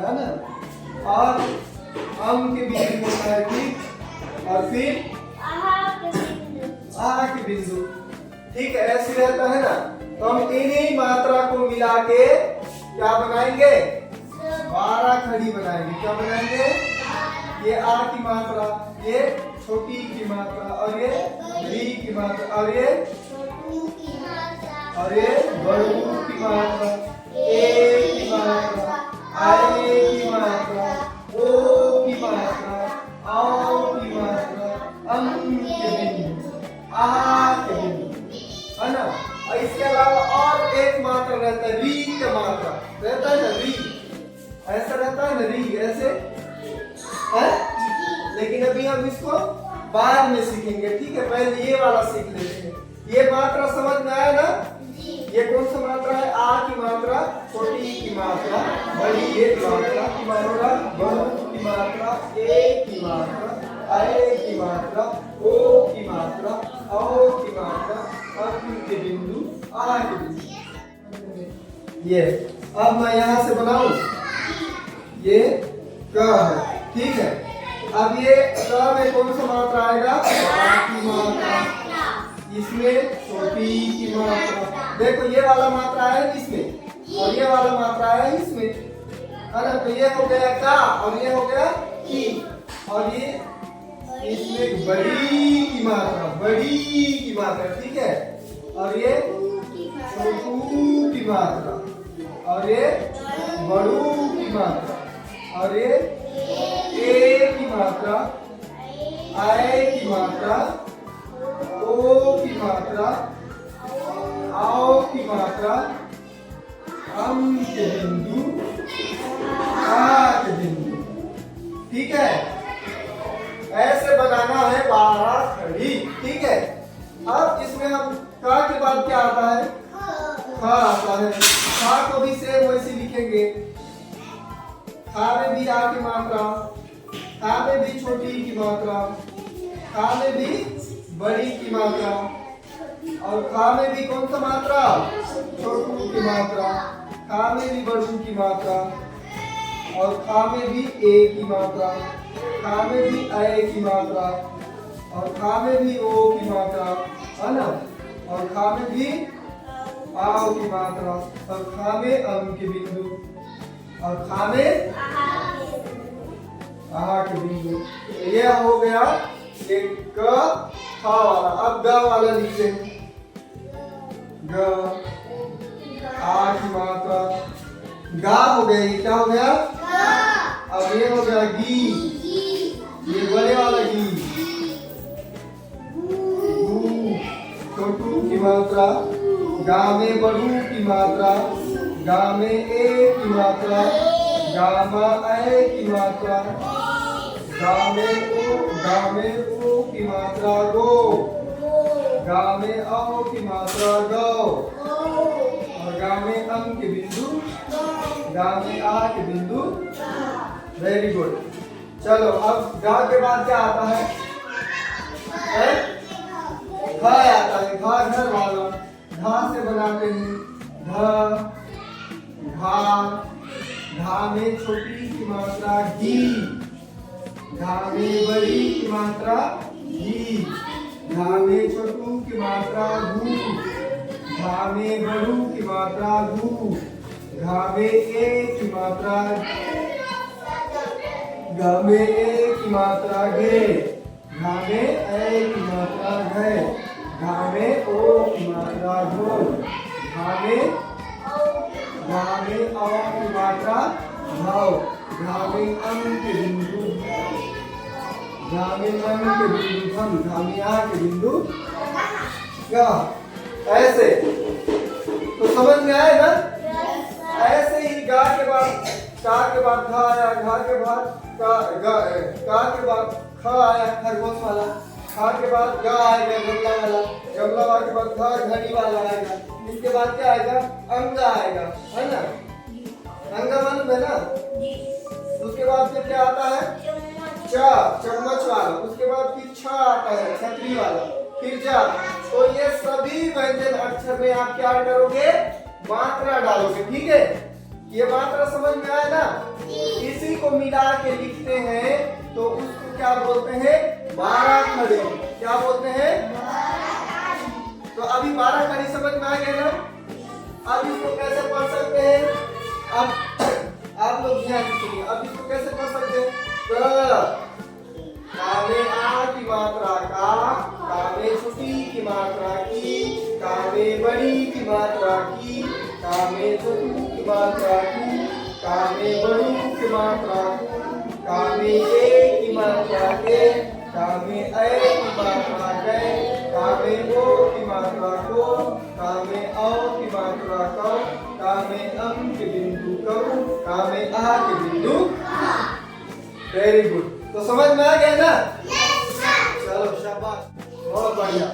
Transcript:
है ना। और अम के बिंदु होता है ठीक, और फिर आ के बिंदु, ठीक है, ऐसे रहता है ना। तो हम इन्हीं मात्रा को मिला के क्या बनाएंगे, 12 खड़ी बनाएंगे। क्या बनाएंगे, ये आ की मात्रा, ये छोटी की मात्रा, और ये बड़ी की मात्रा, और ये बड़ू की मात्रा, ए की मात्रा, आए की मात्रा, ओ की मात्रा, आओ की मात्रा, अम के बिंदु, आ के बिंदु, है ना। और इसके अलावा और एक मात्रा रहता है, री का मात्रा रहता है ना, री ऐसा रहता है ना, री ऐसे है। लेकिन अभी हम इसको बाद में सीखेंगे, ठीक है। पहले ये वाला सीख लेते हैं। ये मात्रा समझ में आया ना, ये कौन सा मात्रा है, आ की मात्रा, छोटी की मात्रा, बड़ी ये मात्रा की मात्रा, बड़ू की मात्रा, ए की मात्रा, आए की मात्रा, ओ की मात्रा, औ की मात्रा, अम के बिंदु, आ के बिंदु। ये अब मैं यहाँ से बनाऊं, ये क है, ठीक है। अब ये क में कौन सा मात्रा आएगा, आ की मात्रा, इसमें छोटी की मात्रा। देखो ये वाला मात्रा है इसमें, और ये वाला मात्रा है इसमें, है ना। तो ये हो गया का, और ये हो गया की, और ये इसमें बड़ी की मात्रा, बड़ी की मात्रा, ठीक है। और ये छोटू की मात्रा, और ये बड़ू की मात्रा, और ये ए की मात्रा, आए की मात्रा, ओ की मात्रा, आओ की मात्रा, अम के बिंदु, आ के बिंदु, ठीक है। ऐसे बनाना है 12 खड़ी, ठीक है। अब इसमें हम का के बाद क्या आता है, ख आता है। खा को भी सेम वैसे लिखेंगे, खा में भी आ की मात्रा, खा में भी छोटी की मात्रा, खा में भी बड़ी की मात्रा, और खा में भी कौन सा मात्रा, छोटू की मात्रा, खा में भी बड़ू की मात्रा, और खा में भी ए की मात्रा, खा में भी ए की मात्रा, और खा में भी ओ की मात्रा, है ना। और खा में भी आओ की मात्रा, और खा में अम के बिंदु, और खा में आ के बिंदु। ये हो गया एक क ख वाला। अब ग वाला लिखते हैं, ग, आ की मात्रा, गा हो गया, ये क्या हो गया, अब ये हो गया गी, ये बड़े वाला गी, छोटू की मात्रा, गा में बड़ू की मात्रा, गा में ए की मात्रा, गा में ए की मात्रा, गा में ओ की मात्रा, गो, गा में औ की मात्रा, गौ, और गा में अम के बिंदु, गा में आ के बिंदु। Very good. चलो अब गा के बाद क्या आता है, घ आता है। घ घर वाला, घ से बनाते हैं, घ, घा, घा में छोटी की मात्रा घी, घा में बड़ी की मात्रा घी, घा में छोटू की मात्रा घू, घा में बड़ू की मात्रा घू, घा में ए की मात्रा, घा में ए की मात्रा घे, घा में ए की मात्रा घे, घा में ओ की मात्रा घो, घा में औ की मात्रा घाव, घा में अम के बिंदु, घा में अम के बिंदु घम, घा में आ के बिंदु गा। ऐसे तो समझ में आए ना। ऐसे ही गा के बाद का के बाद घा आया, घा के बाद का के बाद ख आया, खरगोश वाला, खा के बाद गा आएगा, गमला वाला, गमला वाले के बाद घर घड़ी वाला आएगा, इसके बाद क्या आएगा, अंगा आएगा, है ना। अंगा मालूम है ना। उसके बाद फिर क्या आता है, चा, चम्मच वाला, उसके बाद फिर छ आता है, छतरी वाला, फिर जा। तो ये सभी व्यंजन अक्षर में आप क्या करोगे, मात्रा डालोगे, ठीक है। ये मात्रा समझ में आया ना? इसी को मिला के लिखते हैं तो उसको क्या बोलते हैं? 12 खड़ी। क्या बोलते हैं? तो अभी 12 खड़ी समझ में आ गया ना? अब इसको कैसे पढ़ सकते हैं? अब आप लोग ध्यान दीजिए, अब इसको कैसे पढ़ सकते हैं? का में आ की मात्रा का में छोटी की मात्रा की, का में बड़ी की मात्रा की, का में छोटी की मात्रा की, का में बड़ी की मात्रा की, का में ए की मात्रा के, का में ए की मात्रा के, का में ओ की मात्रा को, का में औ की मात्रा को, का में अम के बिंदु को, का में आ के बिंदु। Very good. तो समझ में आ गया ना? चलो शाबाश, बहुत बढ़िया।